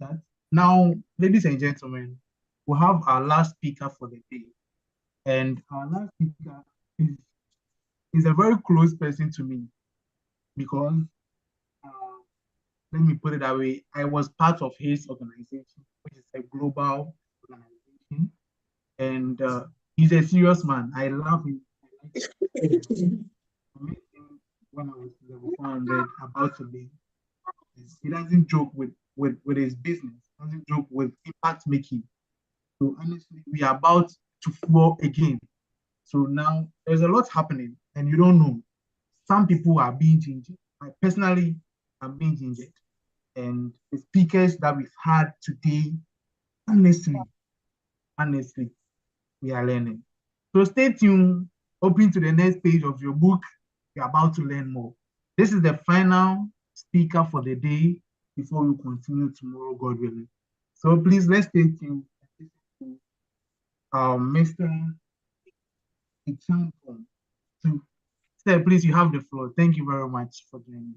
that. Now, ladies and gentlemen, we have our last speaker for the day. And our last speaker is, is a very close person to me because, uh, let me put it that way, I was part of his organization, which is a global organization. And he's a serious man. I love him. I like him. I met him when I was level 400, about to be. He doesn't joke with his business, doesn't joke with impact making. So honestly, we are about to fall again. So now there's a lot happening, and you don't know. Some people are being gingered. I personally am being gingered. And the speakers that we've had today, honestly, honestly, we are learning. So stay tuned, open to the next page of your book. You're about to learn more. This is the final speaker for the day before we continue tomorrow, God willing. So please let's stay tuned. Mr. Acheampong Tutu. Sir, please, you have the floor. Thank you very much for joining.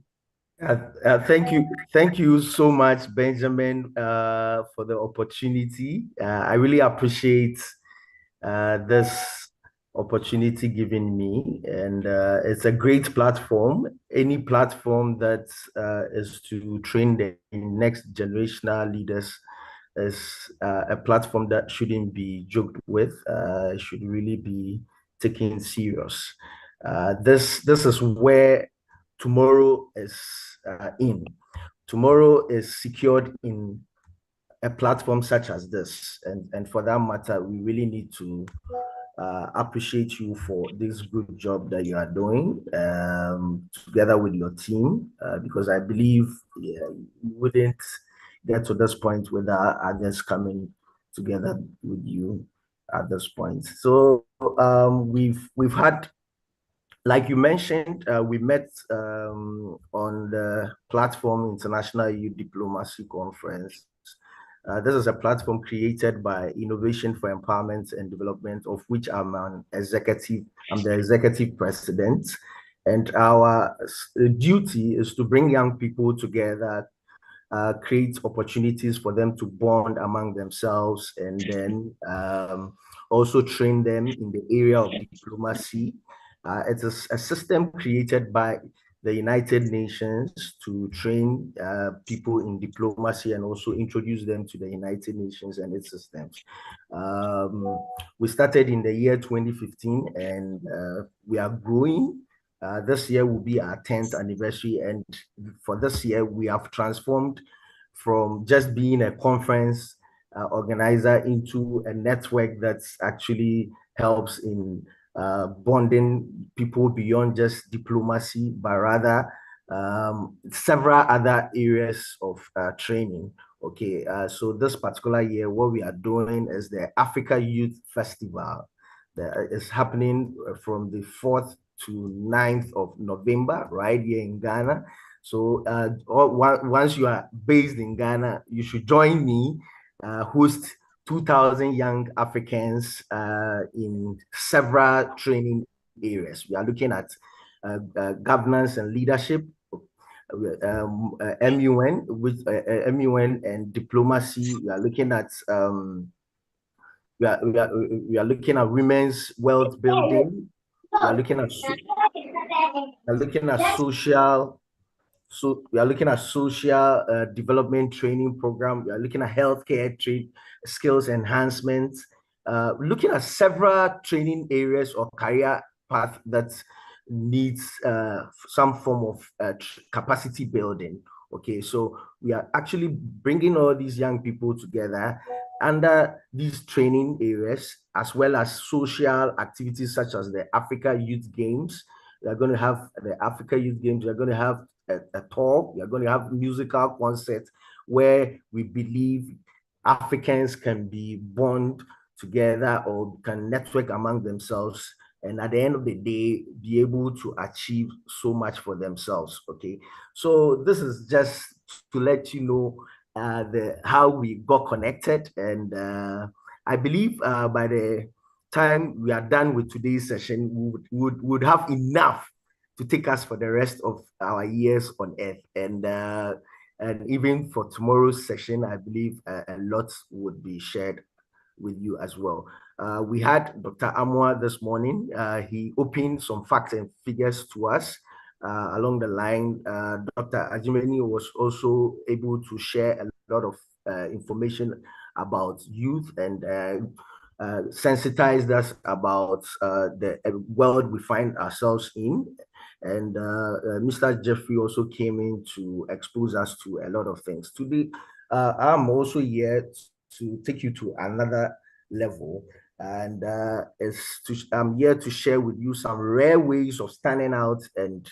Thank you so much, Benjamin, for the opportunity. I really appreciate this opportunity given me, and it's a great platform. Any platform that is to train the next generational leaders is a platform that shouldn't be joked with. Should really be taken serious. This is where tomorrow is in. Tomorrow is secured in a platform such as this. And for that matter, we really need to appreciate you for this good job that you are doing together with your team, because I believe you wouldn't get to this point without others coming together with you at this point. So we've had, like you mentioned, we met on the platform International Youth Diplomacy Conference. This is a platform created by Innovation for Empowerment and Development, of which I'm the executive president. And our duty is to bring young people together, create opportunities for them to bond among themselves, and then also train them in the area of diplomacy. It's a system created by the United Nations to train people in diplomacy and also introduce them to the United Nations and its systems. We started in the year 2015, and we are growing. This year will be our 10th anniversary, and for this year, we have transformed from just being a conference organizer into a network that actually helps in bonding people beyond just diplomacy, but rather several other areas of training. Okay, so this particular year, what we are doing is the Africa Youth Festival that is happening from the 4th to 9th of November, right here in Ghana. So once you are based in Ghana, you should join me, host 2,000 young Africans in several training areas. We are looking at governance and leadership, MUN, MUN and diplomacy. We are looking at we are looking at women's wealth building. We are looking at social. So we are looking at social development training program. We are looking at healthcare trade skills enhancement. Looking at several training areas or career path that needs some form of capacity building. Okay, so we are actually bringing all these young people together under these training areas, as well as social activities such as the Africa Youth Games. We are going to have the Africa Youth Games. We are going to have a talk. We are going to have musical concerts where we believe Africans can be bond together or can network among themselves, and at the end of the day be able to achieve so much for themselves. Okay, so this is just to let you know how we got connected, and I believe by the time we are done with today's session, we would have enough to take us for the rest of our years on earth. And And even for tomorrow's session, I believe a lot would be shared with you as well. We had Dr. Amwa this morning. He opened some facts and figures to us. Along the line, Dr. Ajimeni was also able to share a lot of information about youth and sensitized us about the world we find ourselves in. And Mr. Jeffrey also came in to expose us to a lot of things. Today, I'm also here to take you to another level. And I'm here to share with you some rare ways of standing out and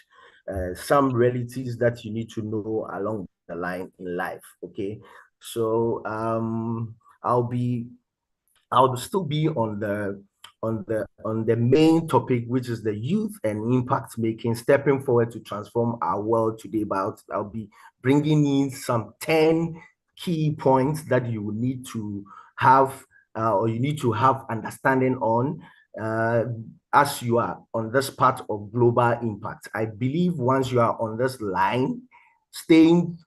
some realities that you need to know along the line in life. Okay, so I'll still be on the main topic, which is the youth and impact making, stepping forward to transform our world today. But I'll be bringing in some 10 key points that you will need to have or you need to have understanding on as you are on this part of global impact. I believe once you are on this line, staying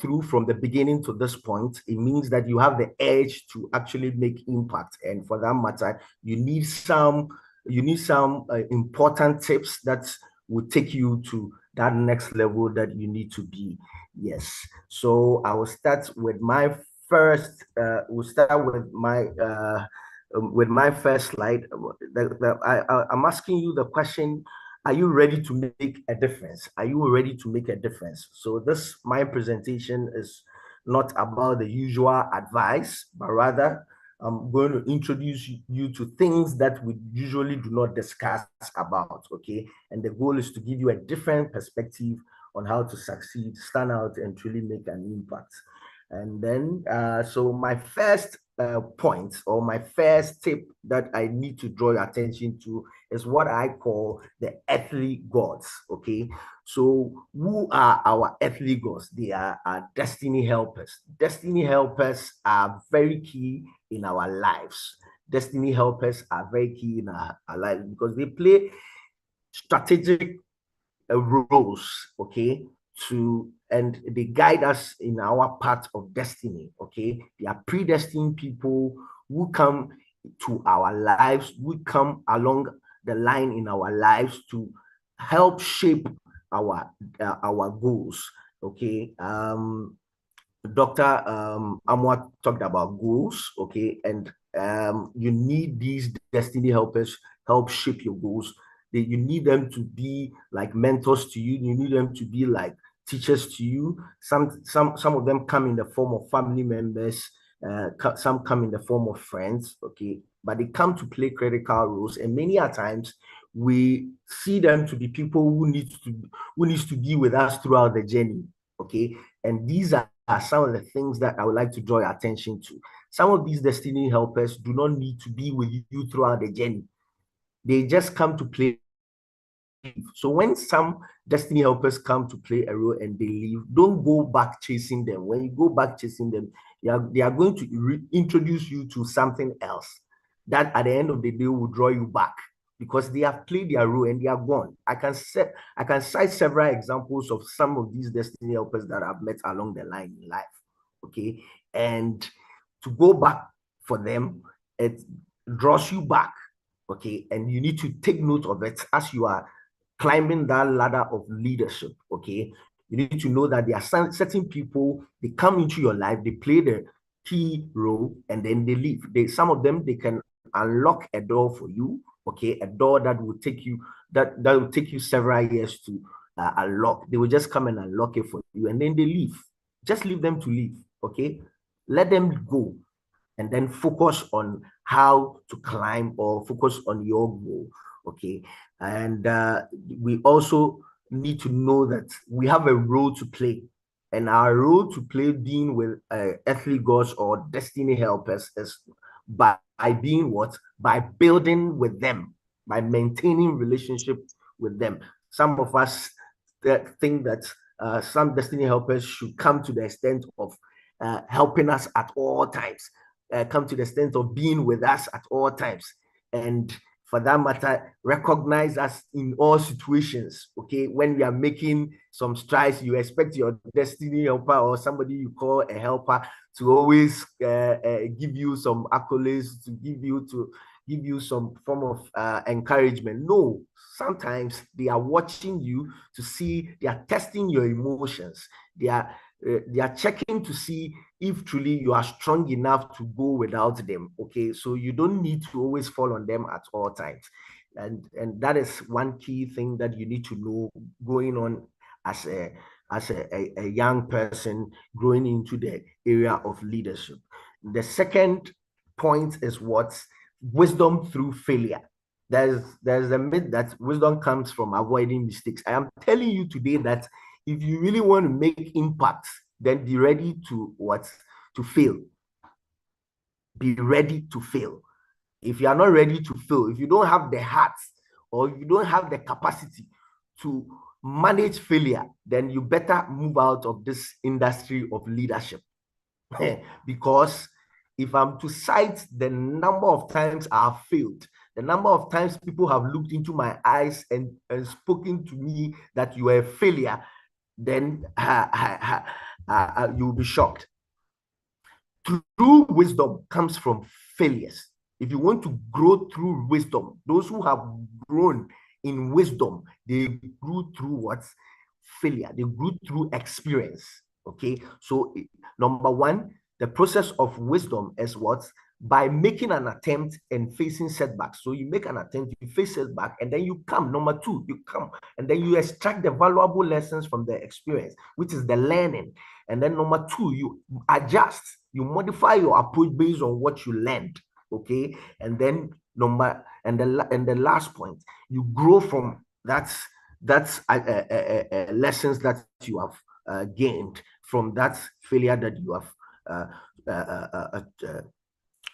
through from the beginning to this point, it means that you have the edge to actually make impact. And for that matter, you need some important tips that will take you to that next level that you need to be. Yes. So I will start with my first. We'll start with my first slide. I'm asking you the question: are you ready to make a difference? Are you ready to make a difference? So my presentation is not about the usual advice, but rather I'm going to introduce you to things that we usually do not discuss about, okay? And the goal is to give you a different perspective on how to succeed, stand out, and truly make an impact. And then, so my first point or my first tip that I need to draw your attention to is what I call the earthly gods. Okay, so who are our earthly gods? They are our destiny helpers. Destiny helpers are very key in our lives. Destiny helpers are very key in our lives because they play strategic roles, okay, and they guide us in our path of destiny, okay. They are predestined people who come to our lives, who come along the line in our lives to help shape our goals, okay. Dr. Amwa talked about goals, okay, and you need these destiny helpers help shape your goals. You need them to be like mentors to you. You need them to be like teachers to you. Some of them come in the form of family members. Some come in the form of friends, okay, but they come to play critical roles. And many a times we see them to be people who needs to be with us throughout the journey, okay. And these are some of the things that I would like to draw your attention to. Some of these destiny helpers do not need to be with you throughout the journey. They just come to play. So when some destiny helpers come to play a role and they leave, don't go back chasing them. When you go back chasing them, they are going to introduce you to something else that at the end of the day will draw you back because they have played their role and they are gone. I can cite several examples of some of these destiny helpers that I've met along the line in life. Okay. And to go back for them, it draws you back. Okay. And you need to take note of it as you are climbing that ladder of leadership. Okay. You need to know that there are certain people, they come into your life, they play the key role, and then they leave. Some of them, they can unlock a door for you, okay, a door that will take you several years to unlock. They will just come and unlock it for you, and then they leave. Just leave them to leave, okay. Let them go, and then focus on how to climb or focus on your goal, okay. And we also need to know that we have a role to play, and our role to play being with earthly gods or destiny helpers is by being what? By building with them, by maintaining relationship with them. Some of us think that some destiny helpers should come to the extent of helping us at all times, come to the extent of being with us at all times. And for that matter, recognize us in all situations. Okay, when we are making some strides, you expect your destiny helper or somebody you call a helper to always give you some accolades, to give you some form of encouragement. No, sometimes they are watching you to see, they are testing your emotions. They are checking to see if truly you are strong enough to go without them. Okay, so you don't need to always fall on them at all times. And that is one key thing that you need to know going on as a young person growing into the area of leadership. The second point is what? Wisdom through failure. There's a myth that wisdom comes from avoiding mistakes. I am telling you today that if you really want to make impact, then be ready to what? To fail. Be ready to fail. If you are not ready to fail, if you don't have the heart or you don't have the capacity to manage failure, then you better move out of this industry of leadership. Because if I'm to cite the number of times I have failed, the number of times people have looked into my eyes and spoken to me that you are a failure, then you'll be shocked. True wisdom comes from failures. If you want to grow through wisdom, those who have grown in wisdom, they grew through what? Failure. They grew through experience. Okay. So, number one, the process of wisdom is what? By making an attempt and facing setbacks. So, you make an attempt, you face setback, and then you come. Number two, you come, and then you extract the valuable lessons from the experience, which is the learning. And then number two, you adjust, you modify your approach based on what you learned. Okay. And then the last point, you grow from that's lessons that you have gained from that failure that you have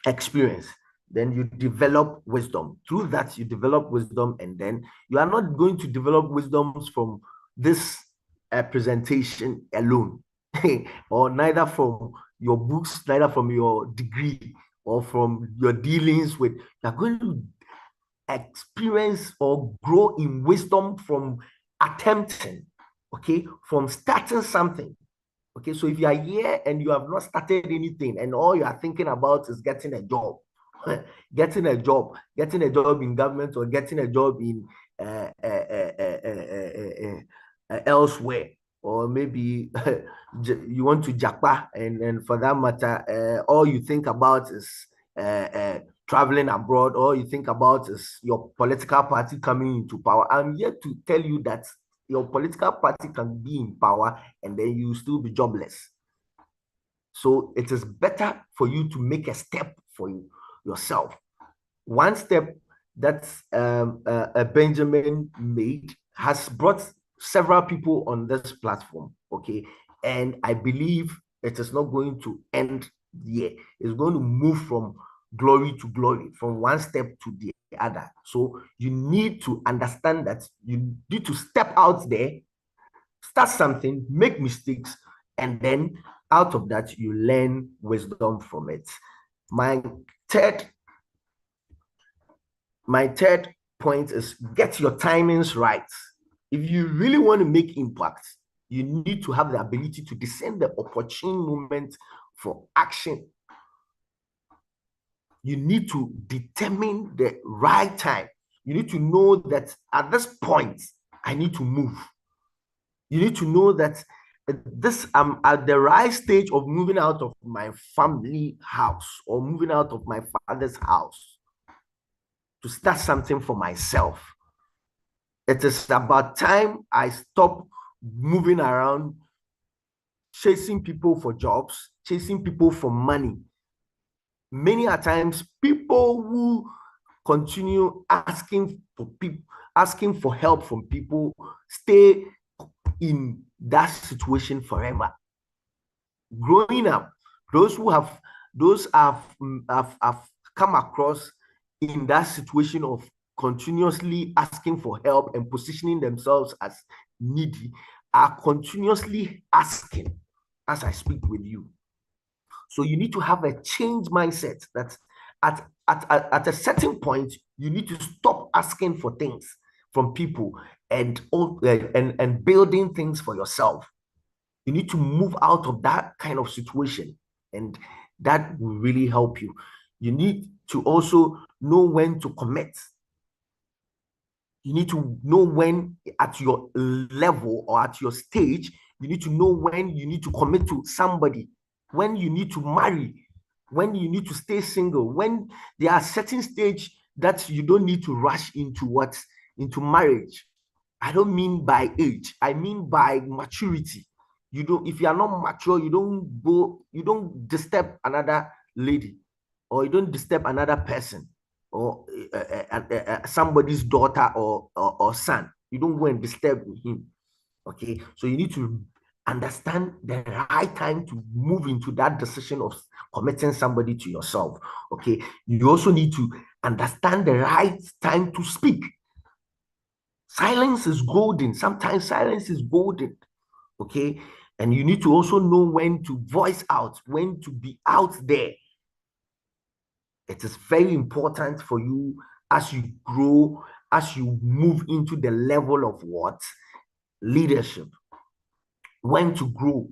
experienced. Then you develop wisdom. Through that, you develop wisdom, and then you are not going to develop wisdoms from this presentation alone, or neither from your books, neither from your degree, or from your dealings with. You are going to experience or grow in wisdom from attempting, okay, from starting something. Okay, so if you are here and you have not started anything and all you are thinking about is getting a job, getting a job in government or getting a job in elsewhere, or maybe you want to japa, and for that matter, all you think about is traveling abroad. All you think about is your political party coming into power. I'm here to tell you that your political party can be in power and then you still be jobless. So it is better for you to make a step for yourself. One step that Benjamin made has brought several people on this platform. Okay. And I believe it is not going to end here. It's going to move from glory to glory, from one step to the other. So you need to understand that you need to step out there, start something, make mistakes, and then out of that, you learn wisdom from it. My third point is get your timings right. If you really want to make impact, you need to have the ability to discern the opportune moment for action. You need to determine the right time. You need to know that at this point, I need to move. You need to know that I'm at the right stage of moving out of my family house or moving out of my father's house to start something for myself. It is about time I stop moving around, chasing people for jobs, chasing people for money. Many a times, people who continue asking for help from people stay in that situation forever. Growing up, those have come across in that situation of continuously asking for help and positioning themselves as needy are continuously asking as I speak with you. So you need to have a change mindset that at a certain point, you need to stop asking for things from people and building things for yourself. You need to move out of that kind of situation, and that will really help you. You need to also know when to commit. You need to know when, at your level or at your stage, you need to know when you need to commit to somebody, when you need to marry, when you need to stay single, when there are certain stage that you don't need to rush into marriage. I don't mean by age, I mean by maturity. You don't, if you are not mature, you don't disturb another lady, or you don't disturb another person, or somebody's daughter or son. You don't go and disturb him. Okay, so you need to understand the right time to move into that decision of committing somebody to yourself. Okay, you also need to understand the right time to speak. Silence is golden. Sometimes silence is golden. Okay, and you need to also know when to voice out, when to be out there. It is very important for you as you grow, as you move into the level of what? Leadership. When to grow,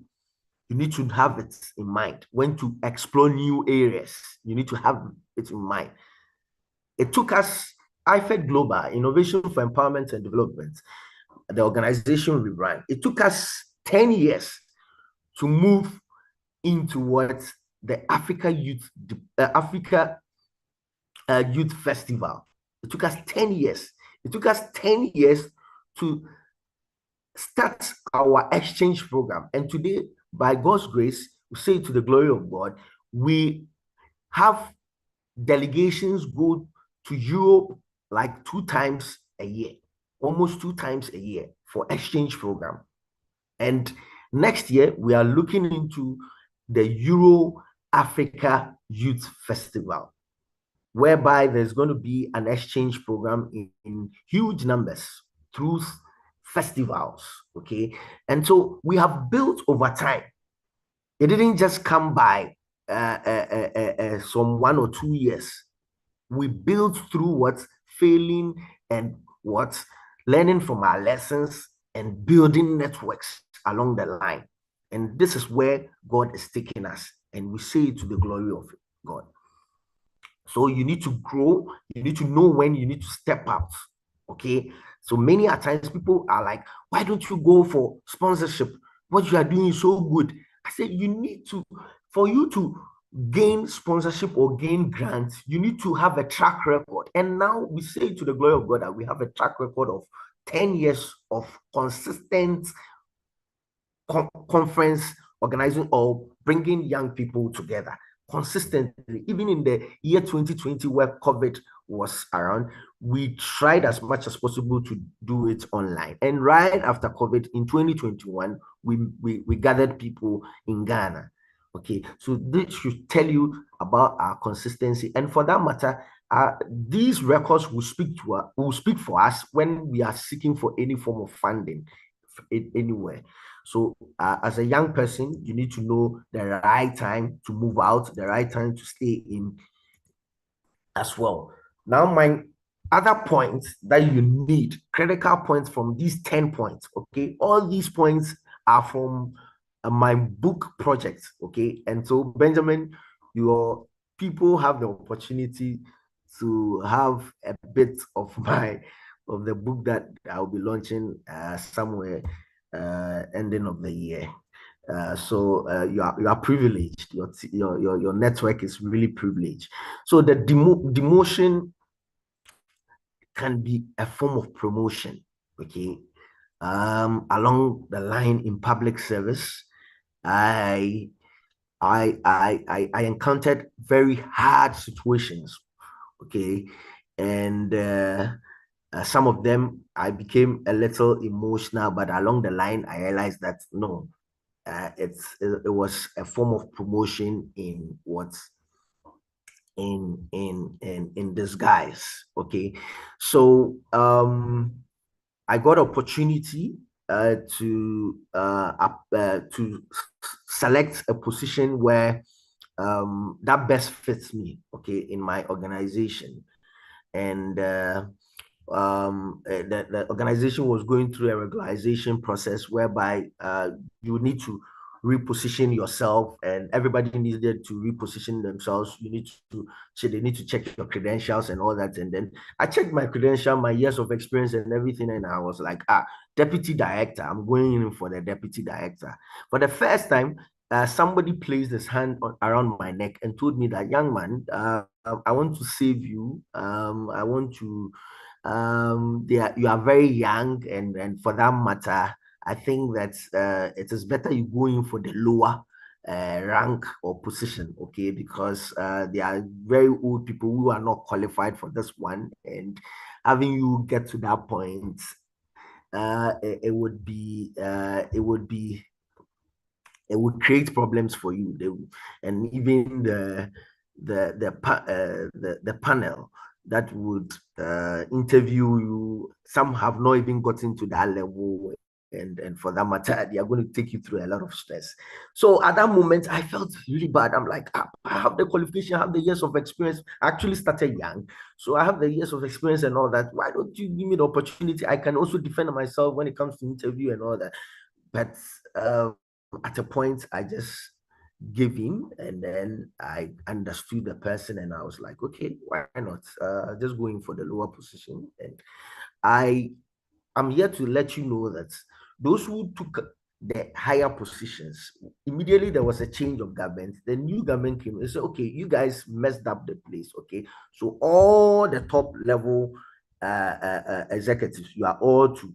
you need to have it in mind. When to explore new areas, you need to have it in mind. It took us, IFED Global, Innovation for Empowerment and Development, the organization we ran, it took us 10 years to move into what the Africa Youth Festival. It took us 10 years. It took us 10 years to start our exchange program. And today, by God's grace, we say to the glory of God, we have delegations go to Europe like 2 times a year, almost 2 times a year for exchange program. And next year, we are looking into the Euro Africa Youth Festival, whereby there's going to be an exchange program in huge numbers through festivals. Okay. And so we have built over time. It didn't just come by some 1 or 2 years. We built through what? Failing and what? Learning from our lessons and building networks along the line. And this is where God is taking us. And we say it to the glory of God. So you need to grow. You need to know when you need to step out. Okay. So many a times people are like, why don't you go for sponsorship? What you are doing is so good. I said, you need to, for you to gain sponsorship or gain grants, you need to have a track record. And now we say to the glory of God that we have a track record of 10 years of consistent conference organizing or bringing young people together consistently. Even in the year 2020, where COVID was around, we tried as much as possible to do it online. And right after COVID in 2021, we gathered people in Ghana. Okay, so this should tell you about our consistency. And for that matter, these records will speak for us when we are seeking for any form of funding anywhere. So, as a young person, you need to know the right time to move out, the right time to stay in as well. Now, my other points that you need, critical points from these 10 points, okay? All these points are from my book project, okay? And so, Benjamin, your people have the opportunity to have a bit of the book that I'll be launching somewhere ending of the year. So you are privileged. Your network is really privileged. So the demotion can be a form of promotion. Okay, along the line in public service, I I encountered very hard situations. Okay, and some of them I became a little emotional, but along the line I realized that no, it was a form of promotion in what in disguise. Okay, so I got opportunity to select a position where that best fits me, okay, in my organization. And the organization was going through a regularization process whereby you need to reposition yourself, and everybody needed to reposition themselves. You need to they need to check your credentials and all that. And then I checked my credential, my years of experience and everything, and I was like, deputy director, I'm going in for the deputy director. For the first time, somebody placed his hand around my neck and told me that, young man, I want to save you. I want to you are very young, and for that matter, I think that it is better you go in for the lower rank or position, okay? Because there are very old people who are not qualified for this one, and having you get to that point, it would be it would create problems for you. And even the panel that would interview you, some have not even gotten to that level, and for that matter, they are going to take you through a lot of stress. So at that moment, I felt really bad. I'm like, I have the qualification, I have the years of experience. I actually started young, so I have the years of experience and all that. Why don't you give me the opportunity? I can also defend myself when it comes to interview and all that. But at a point, I just gave in, and then I understood the person, and I was like, okay, why not? Just going for the lower position. And I am here to let you know that those who took the higher positions, immediately there was a change of government. The new government came and said, okay, you guys messed up the place. Okay, so all the top level executives, you are all to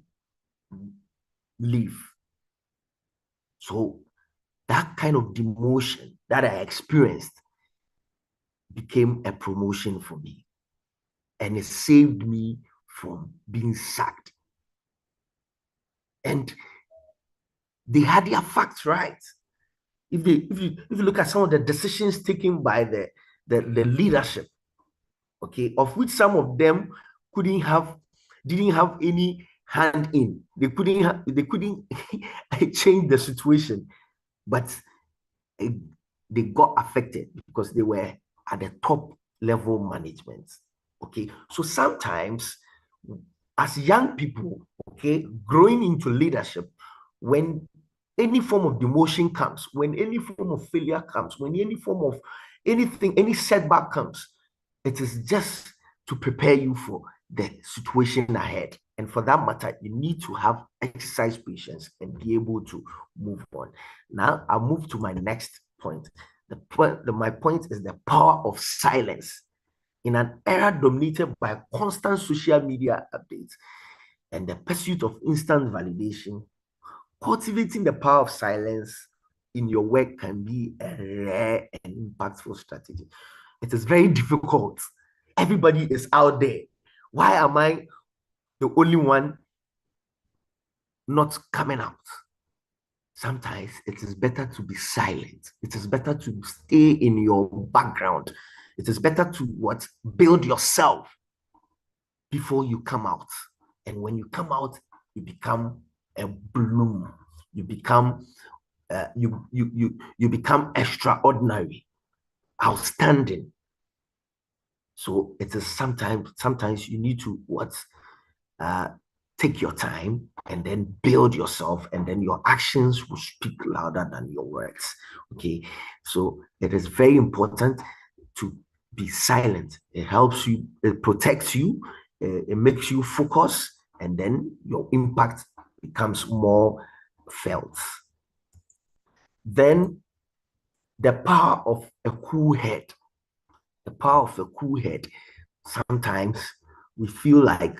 leave. So that kind of demotion that I experienced became a promotion for me, and it saved me from being sacked. And they had their facts right. If you look at some of the decisions taken by the leadership, okay, of which some of them didn't have any hand in. They couldn't change the situation, but they got affected because they were at the top level management. Okay, so sometimes as young people, okay, growing into leadership, when any form of demotion comes, when any form of failure comes, when any form of anything, any setback comes, it is just to prepare you for the situation ahead. And for that matter, you need to have exercise patience and be able to move on. Now, I'll move to my next point. My point is the power of silence in an era dominated by constant social media updates and the pursuit of instant validation. Cultivating the power of silence in your work can be a rare and impactful strategy. It is very difficult. Everybody is out there. Why am I the only one not coming out? Sometimes it is better to be silent. It is better to stay in your background. It is better to build yourself before you come out. And when you come out, you become a bloom. You become you become extraordinary, outstanding. So it is sometimes you need to take your time and then build yourself, and then your actions will speak louder than your words. Okay, so it is very important to be silent. It helps you, it protects you, it makes you focus, and then your impact becomes more felt. Then the power of a cool head. The power of a cool head. Sometimes we feel like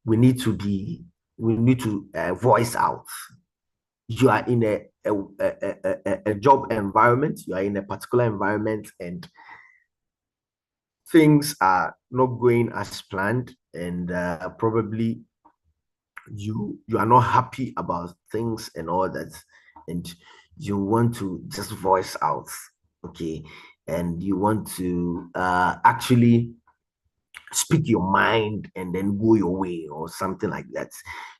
we need to voice out. You are in a job environment, you are in a particular environment, and things are not going as planned, and probably you are not happy about things and all that, and you want to just voice out, okay, and you want to actually speak your mind and then go your way or something like that.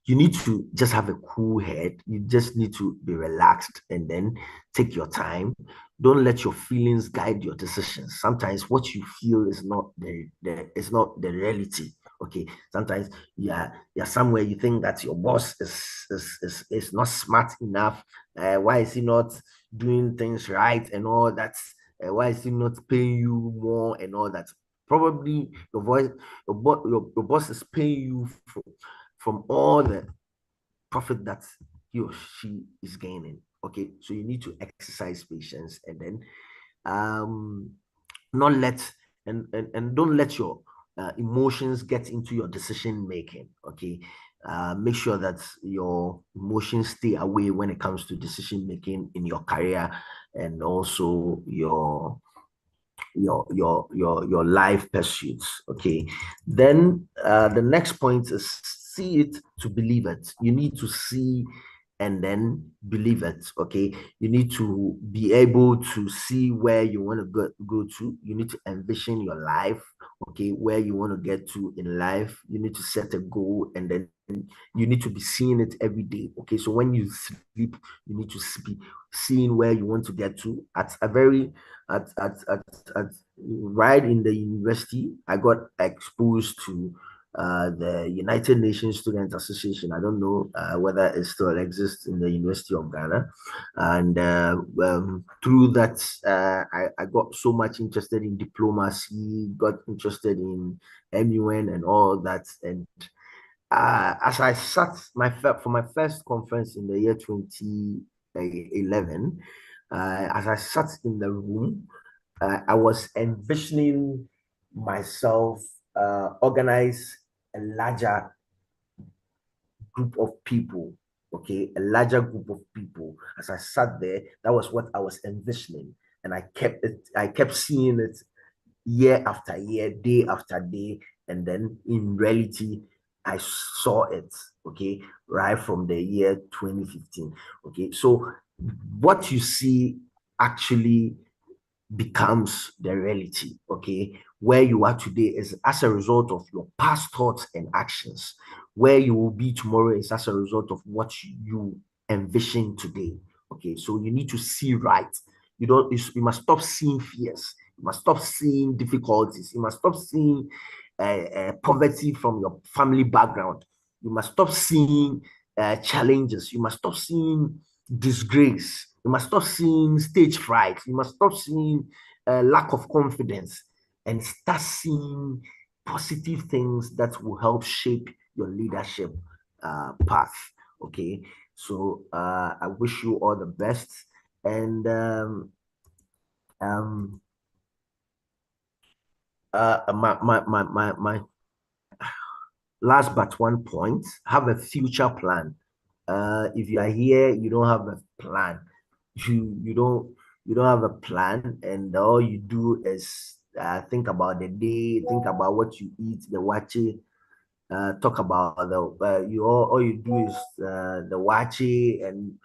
You need to just have a cool head. You just need to be relaxed and then take your time. Don't let your feelings guide your decisions. Sometimes what you feel is not the reality. Okay. Sometimes you're somewhere you think that your boss is not smart enough. Why is he not doing things right and all that? Why is he not paying you more and all that? Probably your boss is paying you from all the profit that he or she is gaining. Okay, so you need to exercise patience and then um not let and don't let your emotions get into your decision making. Okay, make sure that your emotions stay away when it comes to decision making in your career and also your life pursuits. Okay, then the next point is see it to believe it. You need to see and then believe it. Okay, you need to be able to see where you want to go to. You need to envision your life. Okay, where you want to get to in life. You need to set a goal and then you need to be seeing it every day. Okay, so when you sleep, you need to be seeing where you want to get to at a very at right in the university. I got exposed to the United Nations Student Association. I don't know whether it still exists in the University of Ghana. And through that, I got so much interested in diplomacy, got interested in MUN and all that. And as I sat for my first conference in the year 2011, as I sat in the room, I was envisioning myself organize a larger group of people. Okay, a larger group of people. As I sat there, that was what I was envisioning, and I kept seeing it year after year, day after day, and then in reality, I saw it. Okay, right from the year 2015. Okay, so what you see actually becomes the reality. Okay, where you are today is as a result of your past thoughts and actions. Where you will be tomorrow is as a result of what you envision today. Okay, so you need to see right. You must stop seeing fears. You must stop seeing difficulties. You must stop seeing poverty from your family background. You must stop seeing challenges. You must stop seeing disgrace. You must stop seeing stage fright. You must stop seeing lack of confidence and start seeing positive things that will help shape your leadership path. Okay, so I wish you all the best. And um, my last but one point, have a future plan. If you are here, you don't have a plan. You don't have a plan, and all you do is think about the day, think about what you eat, the wachi, talk about the you all you do is the wachi and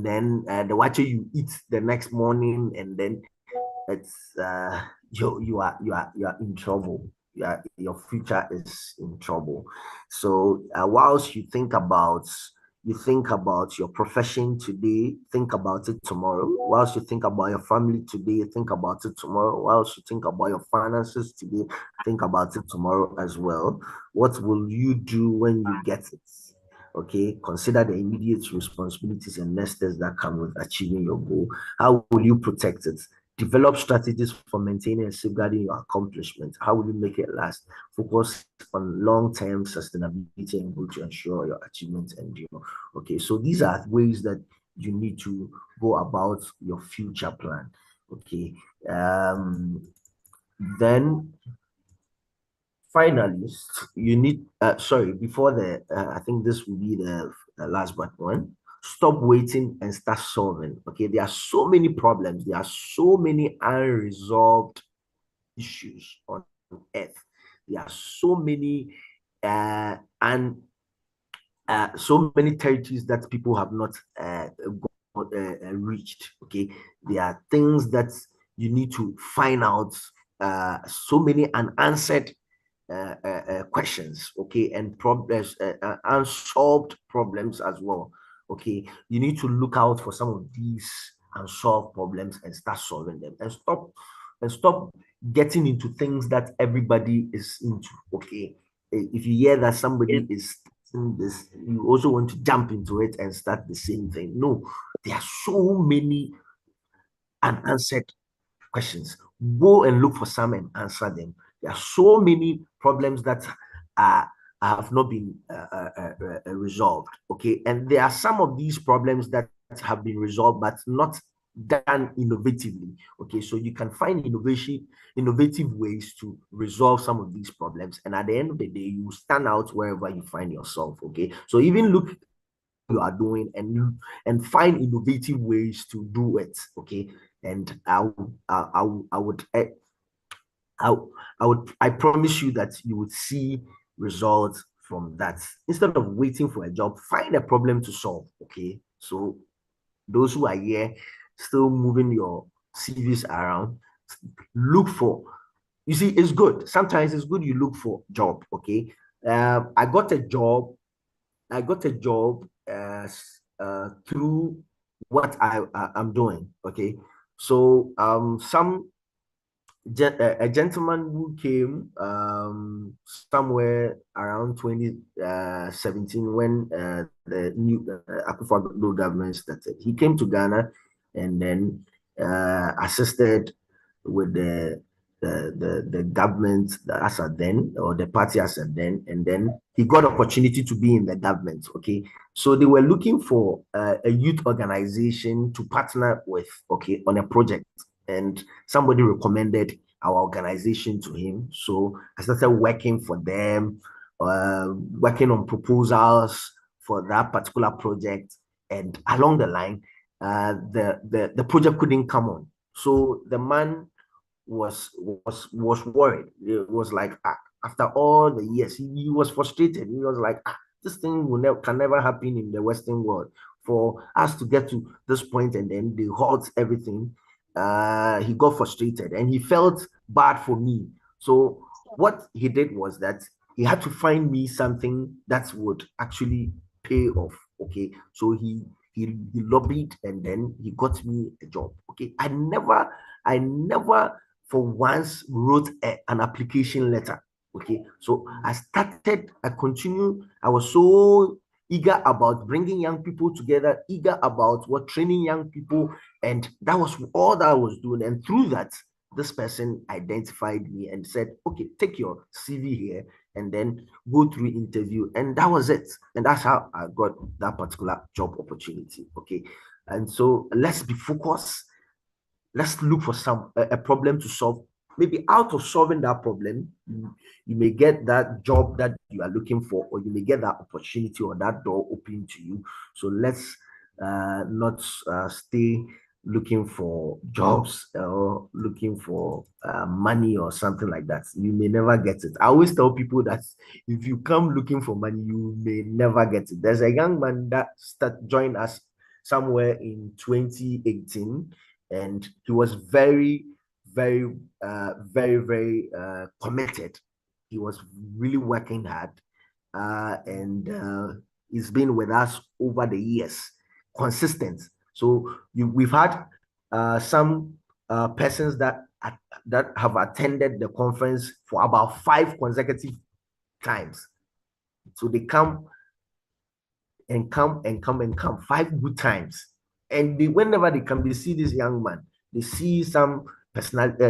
then the wachi you eat the next morning, and then it's you are in trouble. Your future is in trouble. So whilst you think about your profession today, think about it tomorrow. Whilst you think about your family today, think about it tomorrow. Whilst you think about your finances today, think about it tomorrow as well. What will you do when you get it? Okay, consider the immediate responsibilities and next steps that come with achieving your goal. How will you protect it? Develop strategies for maintaining and safeguarding your accomplishment. How will you make it last? Focus on long-term sustainability and goal to ensure your achievements endure. Okay, so these are ways that you need to go about your future plan. Okay, then finally, you need, sorry, before I think this will be the last but one. Stop waiting and start solving. Okay, there are so many problems, there are so many unresolved issues on earth. There are so many and so many territories that people have not reached. Okay, there are things that you need to find out. So many unanswered questions, okay, and problems, unsolved problems as well. Okay, you need to look out for some of these unsolved problems and start solving them, and stop getting into things that everybody is into. Okay, if you hear that somebody is in this, you also want to jump into it and start the same thing. No, there are so many unanswered questions. Go and look for some and answer them. There are so many problems that are have not been resolved. Okay, and there are some of these problems that have been resolved, but not done innovatively. Okay, so you can find innovative ways to resolve some of these problems, and at the end of the day, you stand out wherever you find yourself. Okay, so even look you are doing and find innovative ways to do it. Okay, and I, I promise you that you would see results from that. Instead of waiting for a job, find a problem to solve. Okay, so those who are here still moving your CVs around, look for. You see, it's good. Sometimes it's good you look for job. Okay, I got a job. I got a job through what I'm doing. Okay, so a gentleman who came somewhere around 2017 when the new Akufo-Addo Global government started. He came to Ghana and then assisted with the government as at then, or the party as at then, and then he got opportunity to be in the government. Okay, so they were looking for a youth organization to partner with, okay, on a project, and somebody recommended our organization to him. So I started working for them, working on proposals for that particular project. And along the line, the project couldn't come on. So the man was worried. It was like, after all the years, he was frustrated. He was like, this thing can never happen in the Western world. For us to get to this point and then they halt everything, he got frustrated and he felt bad for me. So what he did was that he had to find me something that would actually pay off. Okay, so he lobbied and then he got me a job. Okay, I never for once wrote an application letter. Okay, so I continued. I was so eager about bringing young people together, eager about what training young people, and that was all that I was doing. And through that, this person identified me and said, okay, take your CV here and then go through interview. And that was it. And that's how I got that particular job opportunity. Okay. And so let's be focused. Let's look for a problem to solve. Maybe out of solving that problem, you may get that job that you are looking for, or you may get that opportunity or that door open to you. So let's not stay looking for jobs or looking for money or something like that. You may never get it. I always tell people that if you come looking for money, you may never get it. There's a young man that joined us somewhere in 2018, and he was very committed. He was really working hard, and he's been with us over the years, consistent. So we've had some persons that have attended the conference for about 5 consecutive times. So they come and come and come and come 5 good times. And whenever they come, they see this young man, they see some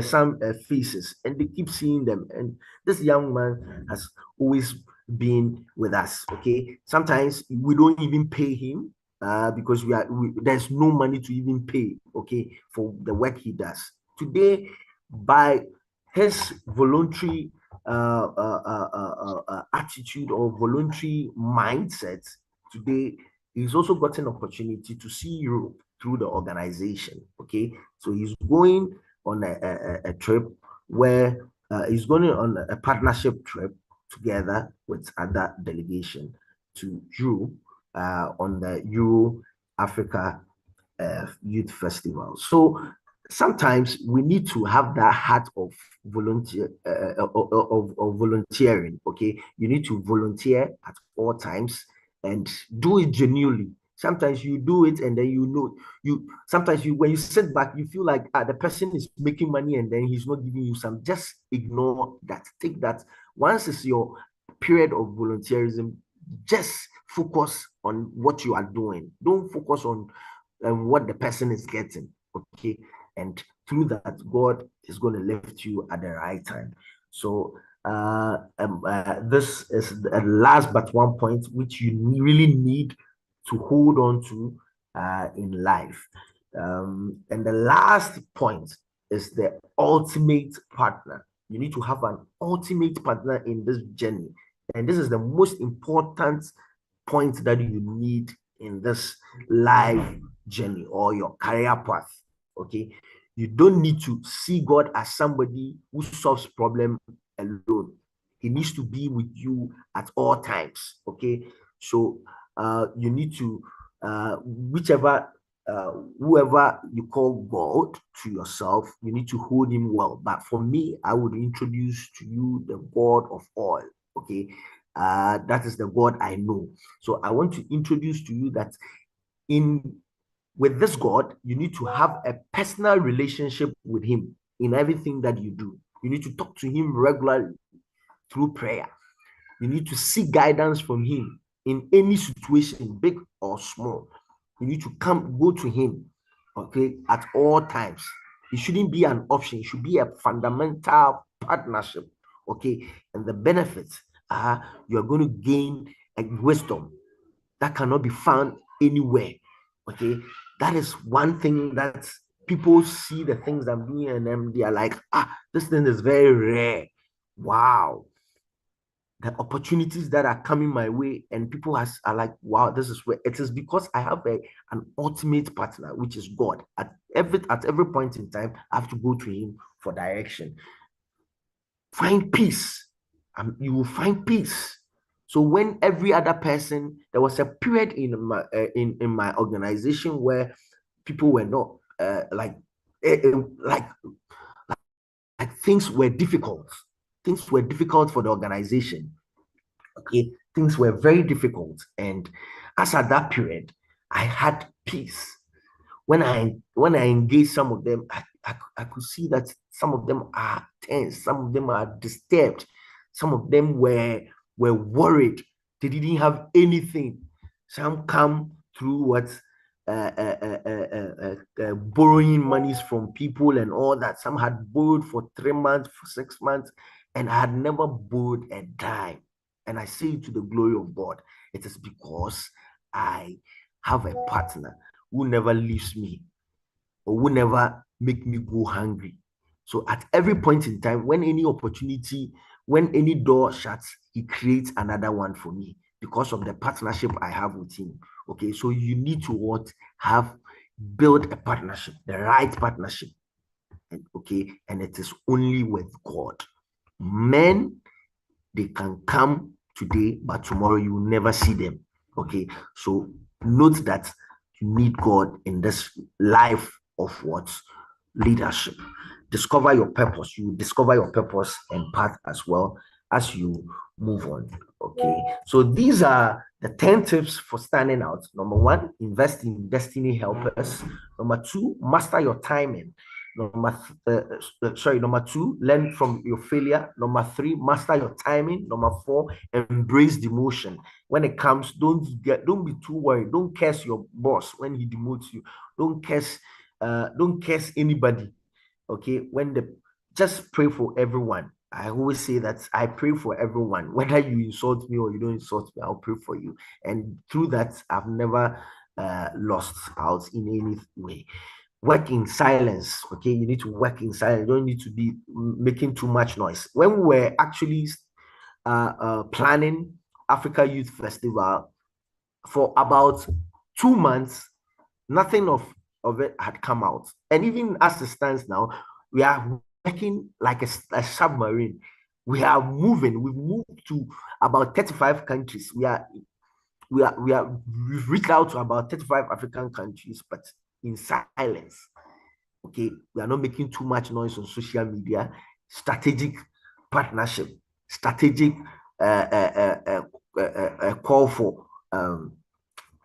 some faces, and they keep seeing them. And this young man has always been with us. Okay, sometimes we don't even pay him because there's no money to even pay. Okay, for the work he does. Today, by his voluntary attitude or voluntary mindset, today he's also got an opportunity to see Europe through the organization. Okay, so he's going on a trip where he's going on a partnership trip together with other delegation to Europe on the Euro Africa Youth Festival. So sometimes we need to have that heart of volunteering. Okay, you need to volunteer at all times and do it genuinely. Sometimes you do it and then you sometimes you when you sit back you feel like the person is making money and then he's not giving you some. Just ignore that. Take that. Once it's your period of volunteerism, just focus on what you are doing. Don't focus on what the person is getting. Okay, and through that, God is going to lift you at the right time. So this is the last but one point which you really need to hold on to in life. And the last point is the ultimate partner. You need to have an ultimate partner in this journey. And this is the most important point that you need in this life journey or your career path. Okay, you don't need to see God as somebody who solves problem alone. He needs to be with you at all times. Okay, so you need to whichever whoever you call God to yourself, you need to hold him well. But for me, I would introduce to you the God of all. Okay, that is the God I know. So I want to introduce to you that in with this God, you need to have a personal relationship with him in everything that you do. You need to talk to him regularly through prayer. You need to seek guidance from him in any situation, big or small. You need to go to him, okay, at all times. It shouldn't be an option. It should be a fundamental partnership, okay. And the benefits are you are going to gain a wisdom that cannot be found anywhere, okay. That is one thing that people see the things I'm doing and then they are like, this thing is very rare. Wow, the opportunities that are coming my way and people are like, wow, this is where it is, because I have an ultimate partner, which is God. At every point in time I have to go to him for direction. Find peace. You will find peace. So when every other person, there was a period in my organization where people were not like things were difficult. Things were difficult for the organization. Okay, things were very difficult, and as at that period, I had peace. When I engaged some of them, I could see that some of them are tense, some of them are disturbed, some of them were worried. They didn't have anything. Some come through what borrowing monies from people and all that. Some had borrowed for 3 months, for 6 months, and I had never borrowed a dime. And I say to the glory of God, it is because I have a partner who never leaves me or who never make me go hungry. So at every point in time, when any opportunity, when any door shuts, he creates another one for me because of the partnership I have with him. Okay, so you need to build a partnership, the right partnership. And okay, and it is only with God. Men, they can come today, but tomorrow you will never see them. Okay, so note that you need God in this life of what leadership. Discover your purpose. You discover your purpose and path as well as you move on. Okay, so these are the 10 tips for standing out. Number one, invest in destiny helpers. Number two, master your timing. Number two, learn from your failure. Number three, master your timing. Number four, embrace demotion. When it comes, don't be too worried. Don't curse your boss when he demotes you. Don't curse anybody. Okay, just pray for everyone. I always say that I pray for everyone, whether you insult me or you don't insult me, I'll pray for you. And through that, I've never lost out in any way. Work in silence. Okay, you need to work in silence. You don't need to be making too much noise. When we were actually planning Africa Youth Festival for about 2 months, nothing of it had come out. And even as it stands now, we are working like a submarine. We are moving. We've moved to about 35 countries. We've reached out to about 35 African countries, but in silence. Okay, we are not making too much noise on social media. Strategic partnership, strategic call for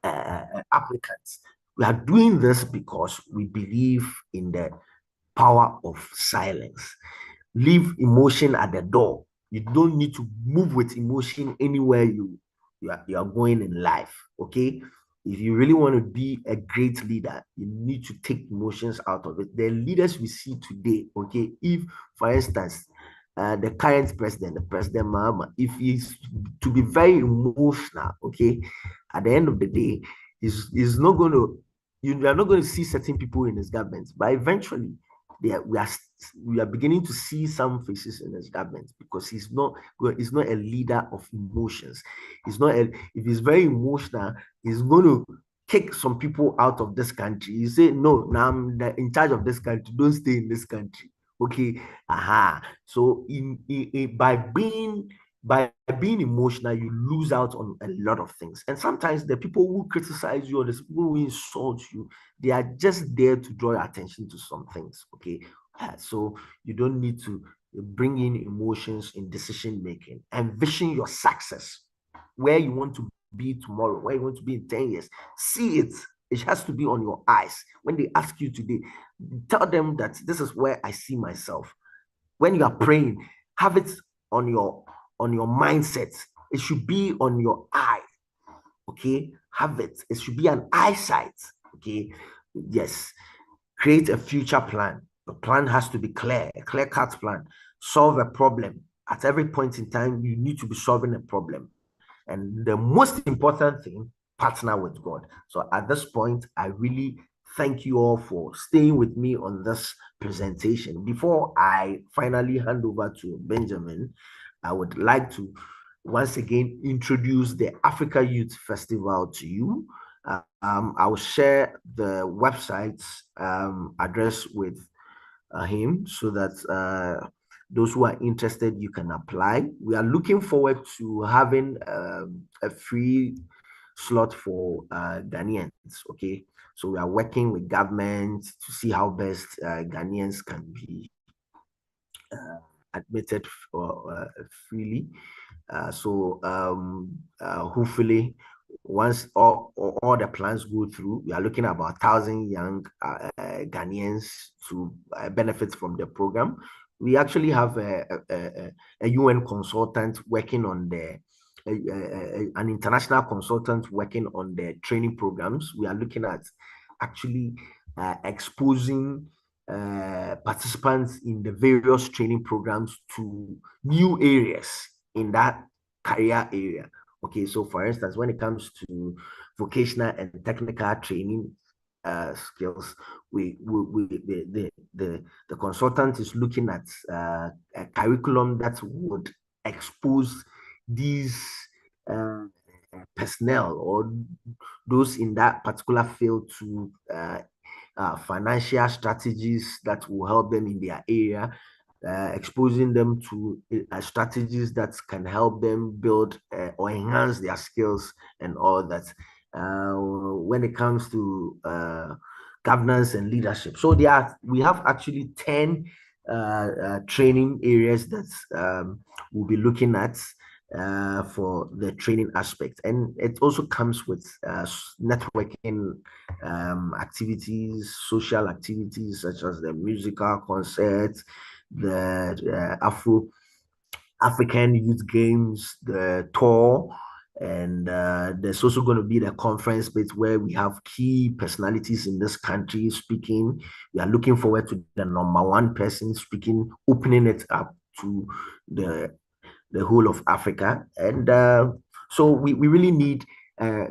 applicants. We are doing this because we believe in the power of silence. Leave emotion at the door. You don't need to move with emotion anywhere you are going in life. Okay. If you really want to be a great leader, you need to take emotions out of it. The leaders we see today, okay, if for instance, the current president, the President Mahama, if he's to be very emotional, okay, at the end of the day, he's not going to, you are not going to see certain people in his government, but eventually we are beginning to see some faces in his government because he's not a leader of emotions. He's not a, if he's very emotional, he's going to kick some people out of this country. You say, no, now I'm in charge of this country, don't stay in this country. Okay, aha. So by being emotional, you lose out on a lot of things. And sometimes the people who criticize you or the people who insult you, they are just there to draw your attention to some things. Okay. So you don't need to bring in emotions in decision making. Envision your success, where you want to be tomorrow, where you want to be in 10 years. See it. It has to be on your eyes. When they ask you today, tell them that this is where I see myself. When you are praying, have it on your mindset. It should be on your eye. Okay, have it. It should be an eyesight. Okay, yes. Create a future plan. The plan has to be clear, a clear-cut plan. Solve a problem. At every point in time, you need to be solving a problem. And the most important thing, partner with God. So at this point, I really thank you all for staying with me on this presentation. Before I finally hand over to Benjamin, I would like to once again introduce the Africa Youth Festival to you. I will share the website's address with him so that those who are interested, you can apply. We are looking forward to having a free slot for Ghanaians. Okay, so we are working with government to see how best Ghanaians can be admitted freely. Hopefully, once all the plans go through, we are looking at about 1,000 young Ghanaians to benefit from the program. We actually have a UN consultant working on an international consultant working on the training programs. We are looking at actually exposing participants in the various training programs to new areas in that career area. Okay, so for instance, when it comes to vocational and technical training skills, the consultant is looking at a curriculum that would expose these personnel or those in that particular field to financial strategies that will help them in their area, exposing them to strategies that can help them build or enhance their skills and all that. When it comes to governance and leadership, so we have actually 10 training areas that we'll be looking at for the training aspect. And it also comes with networking activities, social activities such as the musical concerts, the African Youth Games, the tour, and there's also going to be the conference bit where we have key personalities in this country speaking. We are looking forward to the number one person speaking, opening it up to the whole of Africa. And so we really need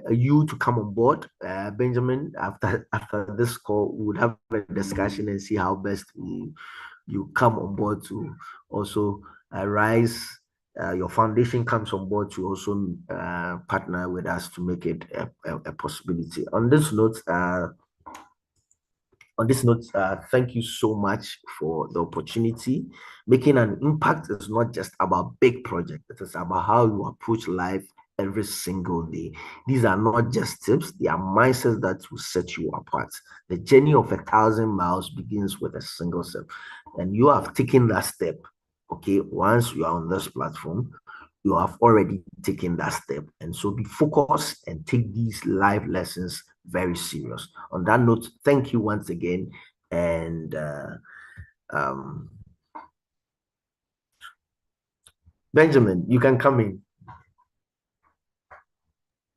you to come on board, Benjamin. After this call, we would have a discussion and see how best you come on board to also rise. Your foundation comes on board to also partner with us to make it a possibility. On this note, thank you so much for the opportunity. Making an impact is not just about big projects, it is about how you approach life every single day. These are not just tips, they are mindsets that will set you apart. The journey of 1,000 miles begins with a single step. And you have taken that step. Okay, once you are on this platform, you have already taken that step. And so be focused and take these live lessons very serious. On that note, thank you once again. And um, Benjamin, you can come in.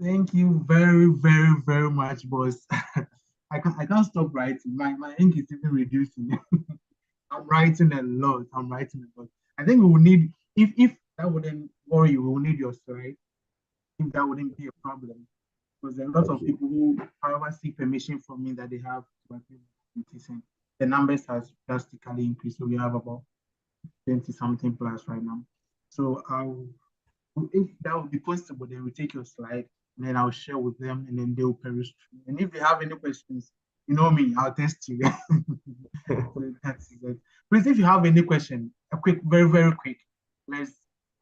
Thank you very, very, very much, boss. I can't stop writing. My ink is even reducing. I'm writing a lot. I'm writing a lot. I think we will need, if that wouldn't worry you, we will need your slide. If that wouldn't be a problem. Because there are lots of Okay. people who, however, seek permission from me that they have to attend meetings, and the numbers has drastically increased. So we have about 20 something plus right now. So if that would be possible, then we take your slide and then I'll share with them and then they'll peruse through. And if they have any questions, you know me, I'll test you. So that's it. Please, if you have any question, a quick, very, very quick. Let's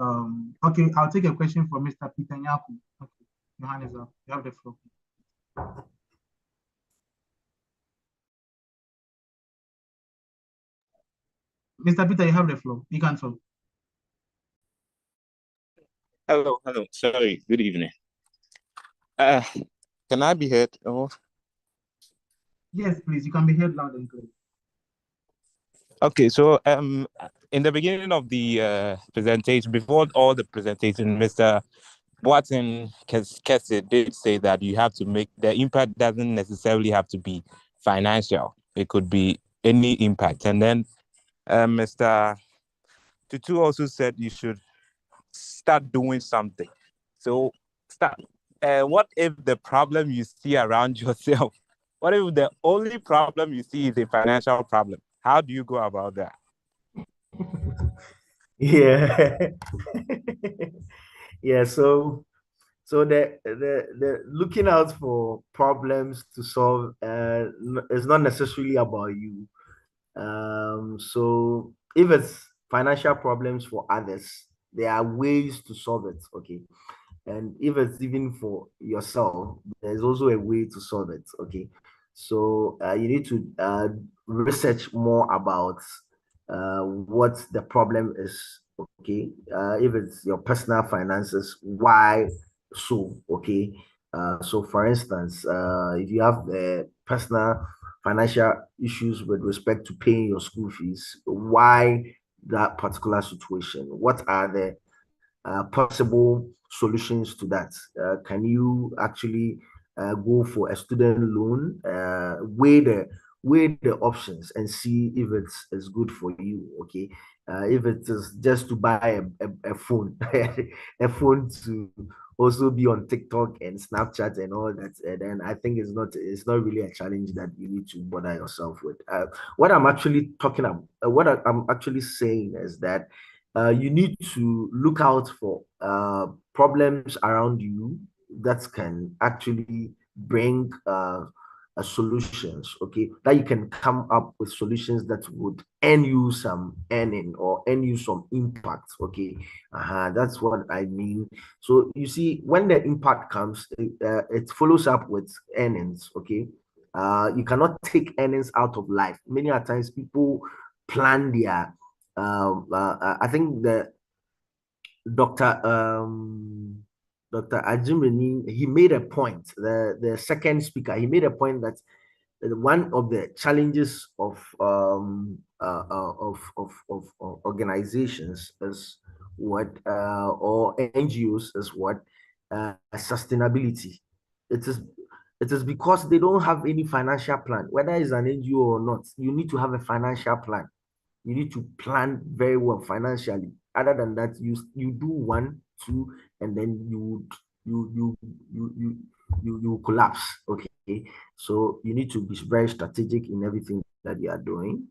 okay, I'll take a question from Mr. Peter Nyaku. Okay, your hand is up. You have the floor. Mr. Peter, you have the floor. You can talk. Hello, hello. Sorry, good evening. Uh, can I be heard? Oh, Yes, please. You can be heard loud and clear. okay. So, in the beginning of the presentation, before all the presentation, Mr. Watson Kessie did say that you have to make the impact doesn't necessarily have to be financial. It could be any impact. And then Mr. Tutu also said you should start doing something. So start. What if the problem you see around yourself? What if the only problem you see is a financial problem? How do you go about that? Yeah. Yeah, so the looking out for problems to solve is not necessarily about you. So if it's financial problems for others, there are ways to solve it. Okay. And if it's even for yourself, there's also a way to solve it. Okay. So you need to research more about what the problem is. Okay. If it's your personal finances, why so? Okay. So for instance, if you have personal financial issues with respect to paying your school fees, why that particular situation? What are the possible solutions to that? Can you actually go for a student loan? Weigh the options and see if it's good for you. Okay, if it is just to buy a phone, a phone to also be on TikTok and Snapchat and all that, then I think it's not really a challenge that you need to bother yourself with. What I'm actually talking about, I'm actually saying is that you need to look out for problems around you that can actually bring solutions, okay? That you can come up with solutions that would earn you some earning or earn you some impact, okay? That's what I mean. So you see, when the impact comes, it follows up with earnings, okay? You cannot take earnings out of life. Many a times people plan their I think the Dr. Dr. Ajimini, he made a point. The second speaker, he made a point that one of the challenges of organizations is what or NGOs is what sustainability. It is it is because they don't have any financial plan. Whether it's an NGO or not, you need to have a financial plan. You need to plan very well financially. Other than that, you do one, two, and then you collapse. Okay, so you need to be very strategic in everything that you are doing.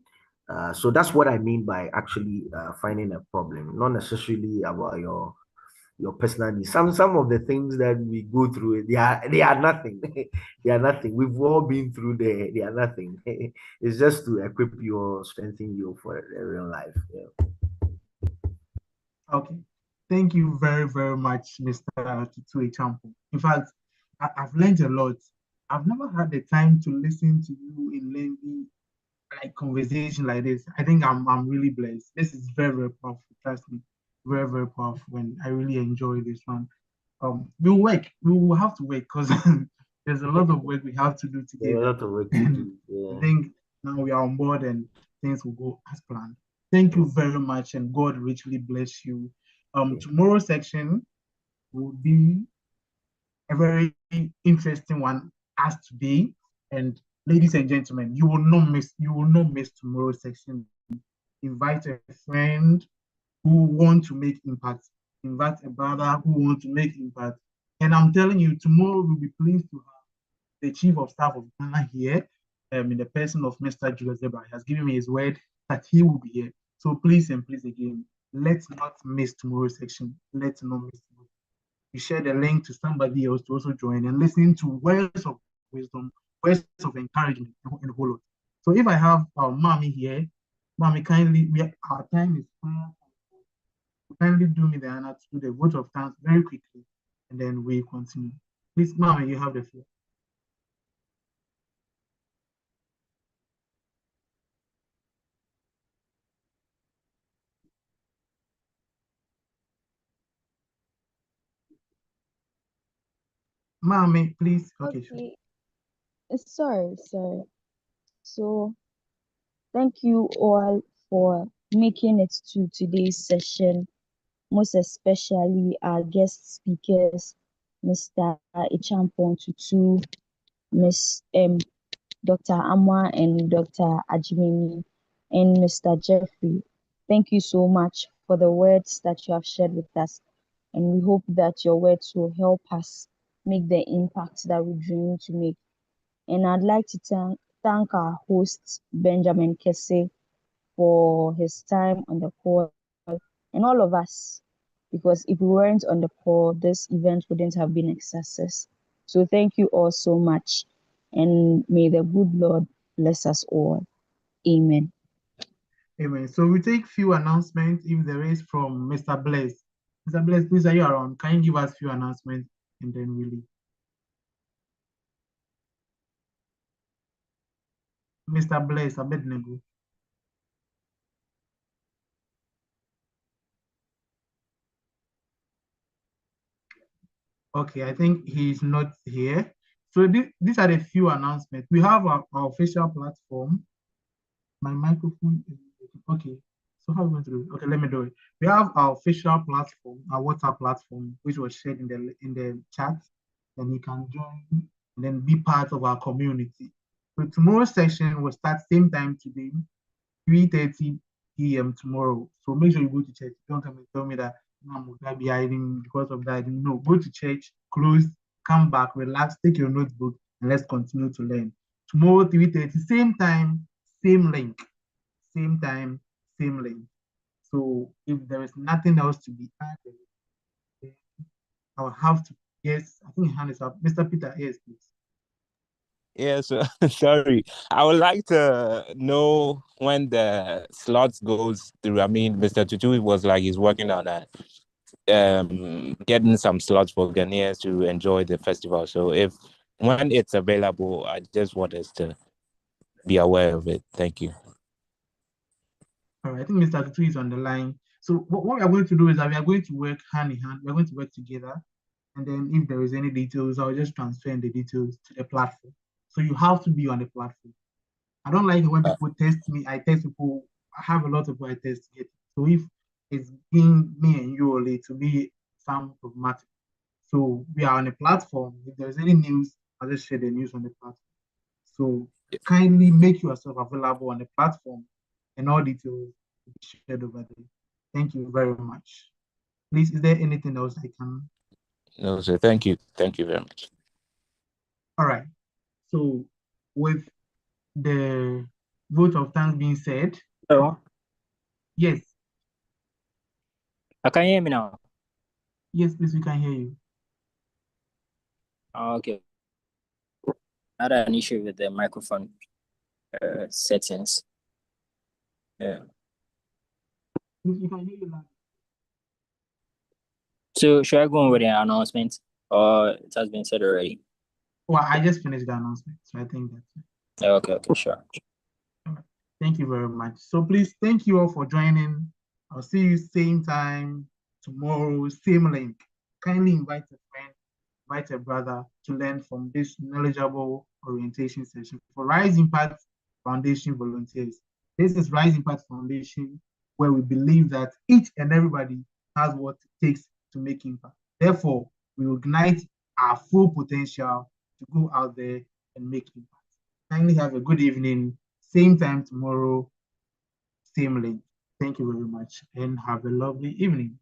So that's what I mean by actually finding a problem, not necessarily about your personal needs. Some of the things that we go through, they are nothing. They are nothing. We've all been through there. They are nothing. It's just to equip you or strengthen you for the real life. Yeah. Okay. Thank you very, very much, Mr. Tutu Acheampong. In fact, I've learned a lot. I've never had the time to listen to you in lengthy conversation like this. I think I'm really blessed. This is very, very powerful. Trust me, very, very powerful, and I really enjoy this one. We'll work. We will have to work because there's a lot of work we have to do There's a together. lot of work to And do. I Yeah. think now we are on board and things will go as planned. Thank you Yes. very much, and God richly bless you. Okay. Tomorrow's section will be a very interesting one as today. And ladies and gentlemen, you will not miss tomorrow's section. Invite a friend who want to make impact. Invite a brother who want to make impact. And I'm telling you, tomorrow we'll be pleased to have the Chief of Staff of Ghana here, in the person of Mr. Julius Zebra. He has given me his word that he will be here. So please and please again, let's not miss tomorrow's section. Let's not miss tomorrow. You share the link to somebody else to also join and listen to words of wisdom, words of encouragement, and a whole lot. So if I have our mommy here, mommy, kindly, our time is far. Kindly do me the honor to do the vote of thanks very quickly, and then we continue. Please, mommy, you have the floor. Mommy, please. Okay, sure. Okay, sorry. So, thank you all for making it to today's session, most especially our guest speakers, Mr. Acheampong Tutu, Miss Dr. Amwa and Dr. Ajimini, and Mr. Jeffrey. Thank you so much for the words that you have shared with us, and we hope that your words will help us make the impact that we dream to make. And I'd like to thank our host, Benjamin Kesse, for his time on the call and all of us, because if we weren't on the call, this event wouldn't have been a success. So thank you all so much, and may the good Lord bless us all. Amen. Amen. So we take few announcements if there is from Mr. Bless. Mr. Bless, please, are you around? Can you give us few announcements and then we leave? Mr. Bless, Abednego. Okay, I think he's not here. So these are the few announcements. We have our official platform. My microphone is okay. So how are we going to do it? Okay, let me do it. We have our official platform, our WhatsApp platform, which was shared in the chat. Then you can join and then be part of our community. So tomorrow's session will start same time today, 3:30 p.m. tomorrow. So make sure you go to church. Don't come and tell me that Mom, I be hiding because of that. No, go to church, close, come back, relax, take your notebook, and let's continue to learn. Tomorrow, 3:30, same time, same link. Same time, same link. So if there is nothing else to be added, I'll have to, yes, I think hand is up. Mr. Peter, yes, please. Yeah, so sorry. I would like to know when the slots goes through. I mean, Mr. Tutu was like he's working on that, getting some slots for Ghanaians to enjoy the festival. So if when it's available, I just want us to be aware of it. Thank you. All right, I think Mr. Tutu is on the line. So what we are going to do is that we are going to work hand in hand. We're going to work together. And then if there is any details, I'll just transfer the details to the platform. So you have to be on the platform. I don't like it when people test me. I test people. I have a lot of people I test to get it. So if it's being me and you only, to be some problematic. So we are on a platform. If there's any news, I'll just share the news on the platform. So kindly make yourself available on the platform and all details will be shared over there. Thank you very much. Please, is there anything else I can? No, sir. Thank you. Thank you very much. All right. So with the vote of thanks being said, Hello, yes, can you hear me now? yes, please, we can hear you. Okay. I had an issue with the microphone settings. Yeah. Please, we can hear you now. So should I go on with the announcement, or it has been said already? Well, I just finished the announcement, so I think that's it. Okay, sure. Thank you very much. So please, thank you all for joining. I'll see you same time tomorrow, same link. Kindly invite a friend, invite a brother to learn from this knowledgeable orientation session for Rise Impact Foundation volunteers. This is Rise Impact Foundation, where we believe that each and everybody has what it takes to make impact. Therefore, we ignite our full potential to go out there and make impact. Kindly have a good evening. Same time tomorrow, same link. Thank you very much and have a lovely evening.